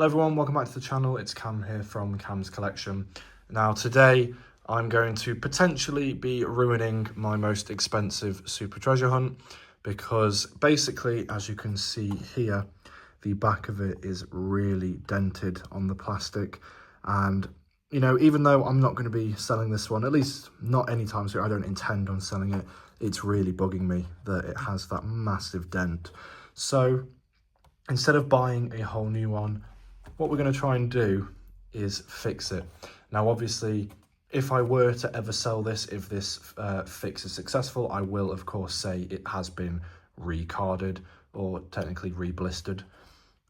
Hello everyone, welcome back to the channel. It's Cam here from Cam's Collection. Now today I'm going to potentially be ruining my most expensive super treasure hunt because basically, as you can see here, the back of it is really dented on the plastic. And you know, even though I'm not going to be selling this one, at least not anytime soon, I don't intend on selling it, it's really bugging me that it has that massive dent. So instead of buying a whole new one, what we're going to try and do is fix it. Now, obviously, if I were to ever sell this, if this fix is successful, I will, of course, say it has been recarded or technically re-blistered.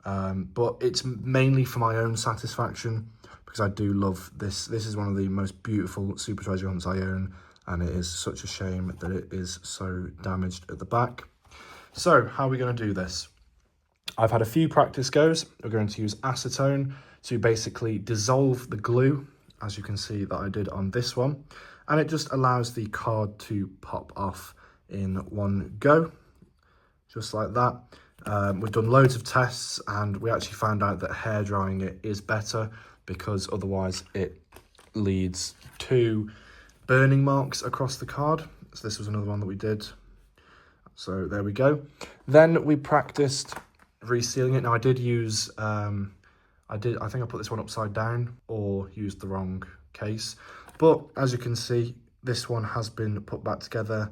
But it's mainly for my own satisfaction because I do love this. This is one of the most beautiful super treasure hunts I own, and it is such a shame that it is so damaged at the back. So, how are we going to do this? I've had a few practice goes. We're going to use acetone to basically dissolve the glue, as you can see that I did on this one. And it just allows the card to pop off in one go, just like that. We've done loads of tests and we actually found out that hair drying it is better because otherwise it leads to burning marks across the card. So this was another one that we did. So there we go. Then we practiced resealing it. Now I did use I think I put this one upside down or used the wrong case, but as you can see, this one has been put back together,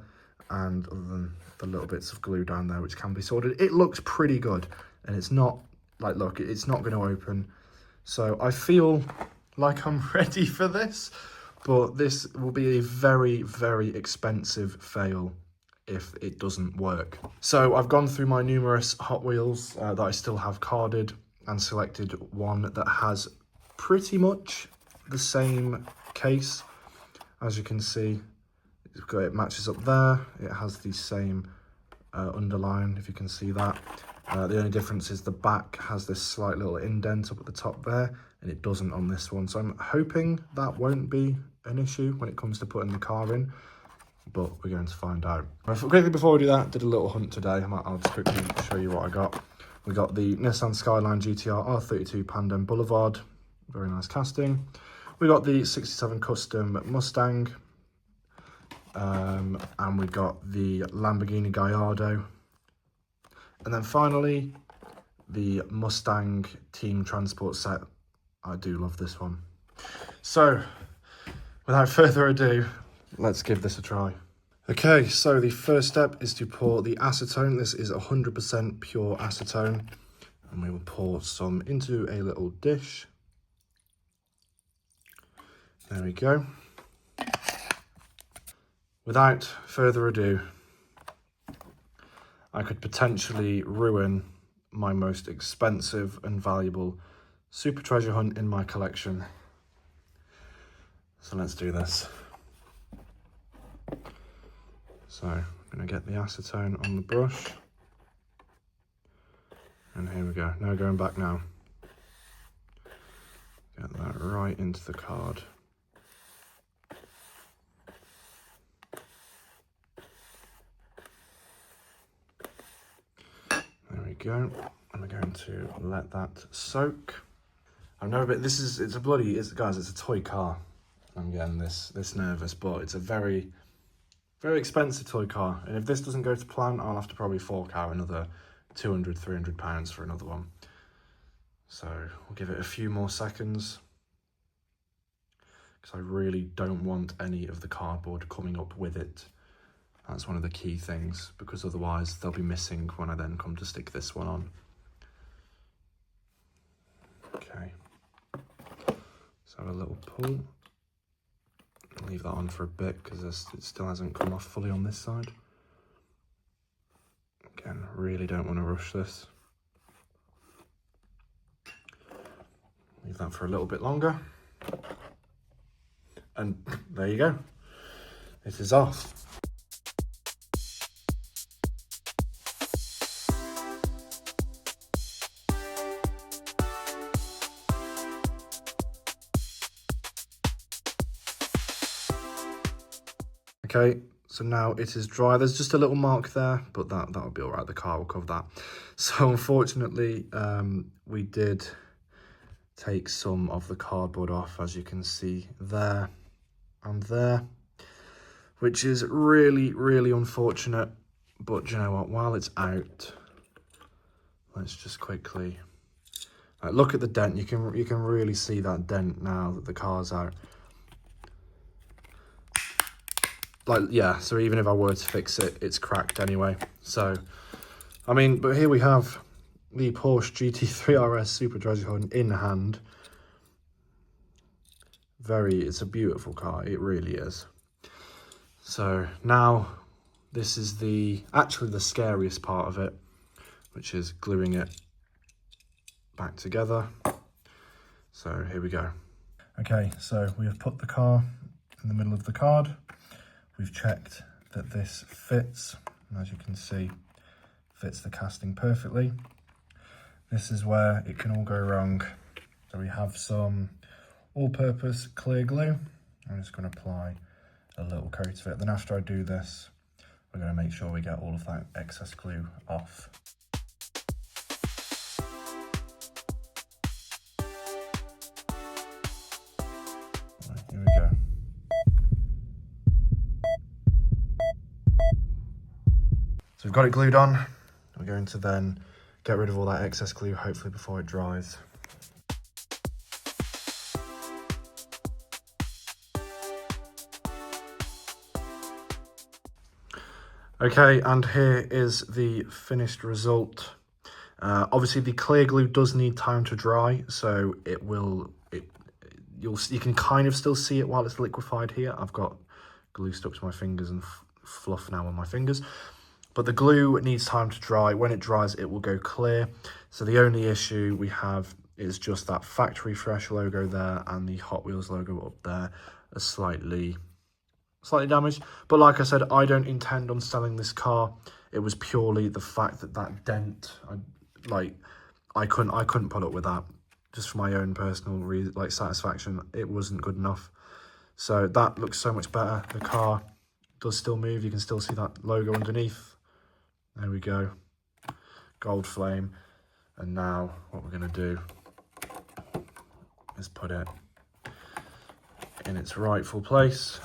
and other than the little bits of glue down there which can be sorted, it looks pretty good. And it's not like, look, it's not going to open, so I feel like I'm ready for this, but this will be a very, very expensive fail if it doesn't work. So I've gone through my numerous Hot Wheels that I still have carded and selected one that has pretty much the same case. As you can see, it matches up there. It has the same underline, if you can see that. The only difference is the back has this slight little indent up at the top there, and it doesn't on this one. So I'm hoping that won't be an issue when it comes to putting the car in, but we're going to find out. Quickly before we do that, did a little hunt today. I'll just quickly show you what I got. We got the Nissan Skyline GTR R32 Pandem Boulevard, very nice casting. We got the 67 Custom Mustang, and we got the Lamborghini Gallardo. And then finally, the Mustang Team Transport set. I do love this one. So, without further ado, let's give this a try. Okay, so the first step is to pour the acetone. This is 100% pure acetone. And we will pour some into a little dish. There we go. Without further ado, I could potentially ruin my most expensive and valuable super treasure hunt in my collection. So let's do this. So I'm going to get the acetone on the brush. And here we go. No going back now. Get that right into the card. There we go. And we're going to let that soak. I know a bit, guys, it's a toy car. I'm getting this nervous, but it's a very, very expensive toy car. And if this doesn't go to plan, I'll have to probably fork out another £200, £300 for another one. So we'll give it a few more seconds, because I really don't want any of the cardboard coming up with it. That's one of the key things, because otherwise they'll be missing when I then come to stick this one on. Okay, so a little pull. Leave that on for a bit because it still hasn't come off fully on this side. Again, really don't want to rush this. Leave that for a little bit longer. And there you go. It is off. Okay, so now it is dry. There's just a little mark there, but that'll be all right. The car will cover that. So unfortunately, we did take some of the cardboard off, as you can see there and there, which is really, really unfortunate. But you know what, while it's out, let's just quickly look at the dent. You can really see that dent now that the car's out. Like, yeah, so even if I were to fix it, it's cracked anyway. So, I mean, but here we have the Porsche GT3 RS Super Treasure Hunt in hand. It's a beautiful car, it really is. So now, this is actually the scariest part of it, which is gluing it back together. So here we go. Okay, so we have put the car in the middle of the card. We've checked that this fits, and as you can see, fits the casting perfectly. This is where it can all go wrong. So we have some all-purpose clear glue. I'm just going to apply a little coat of it. Then after I do this, we're going to make sure we get all of that excess glue off. Right, here we go. So we've got it glued on. We're going to then get rid of all that excess glue, hopefully before it dries. Okay, and here is the finished result. Obviously the clear glue does need time to dry, so you can kind of still see it while it's liquefied here. I've got glue stuck to my fingers and fluff now on my fingers. But the glue needs time to dry. When it dries, it will go clear. So the only issue we have is just that factory fresh logo there and the Hot Wheels logo up there are slightly damaged. But like I said, I don't intend on selling this car. It was purely the fact that dent, I couldn't put up with that. Just for my own personal satisfaction, it wasn't good enough. So that looks so much better. The car does still move. You can still see that logo underneath. There we go, gold flame. And now what we're going to do is put it in its rightful place.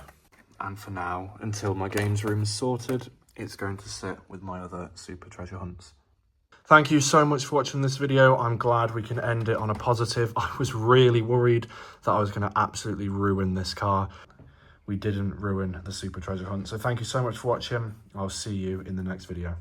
And for now, until my games room is sorted, it's going to sit with my other Super Treasure Hunts. Thank you so much for watching this video. I'm glad we can end it on a positive. I was really worried that I was going to absolutely ruin this car. We didn't ruin the Super Treasure Hunt. So thank you so much for watching. I'll see you in the next video.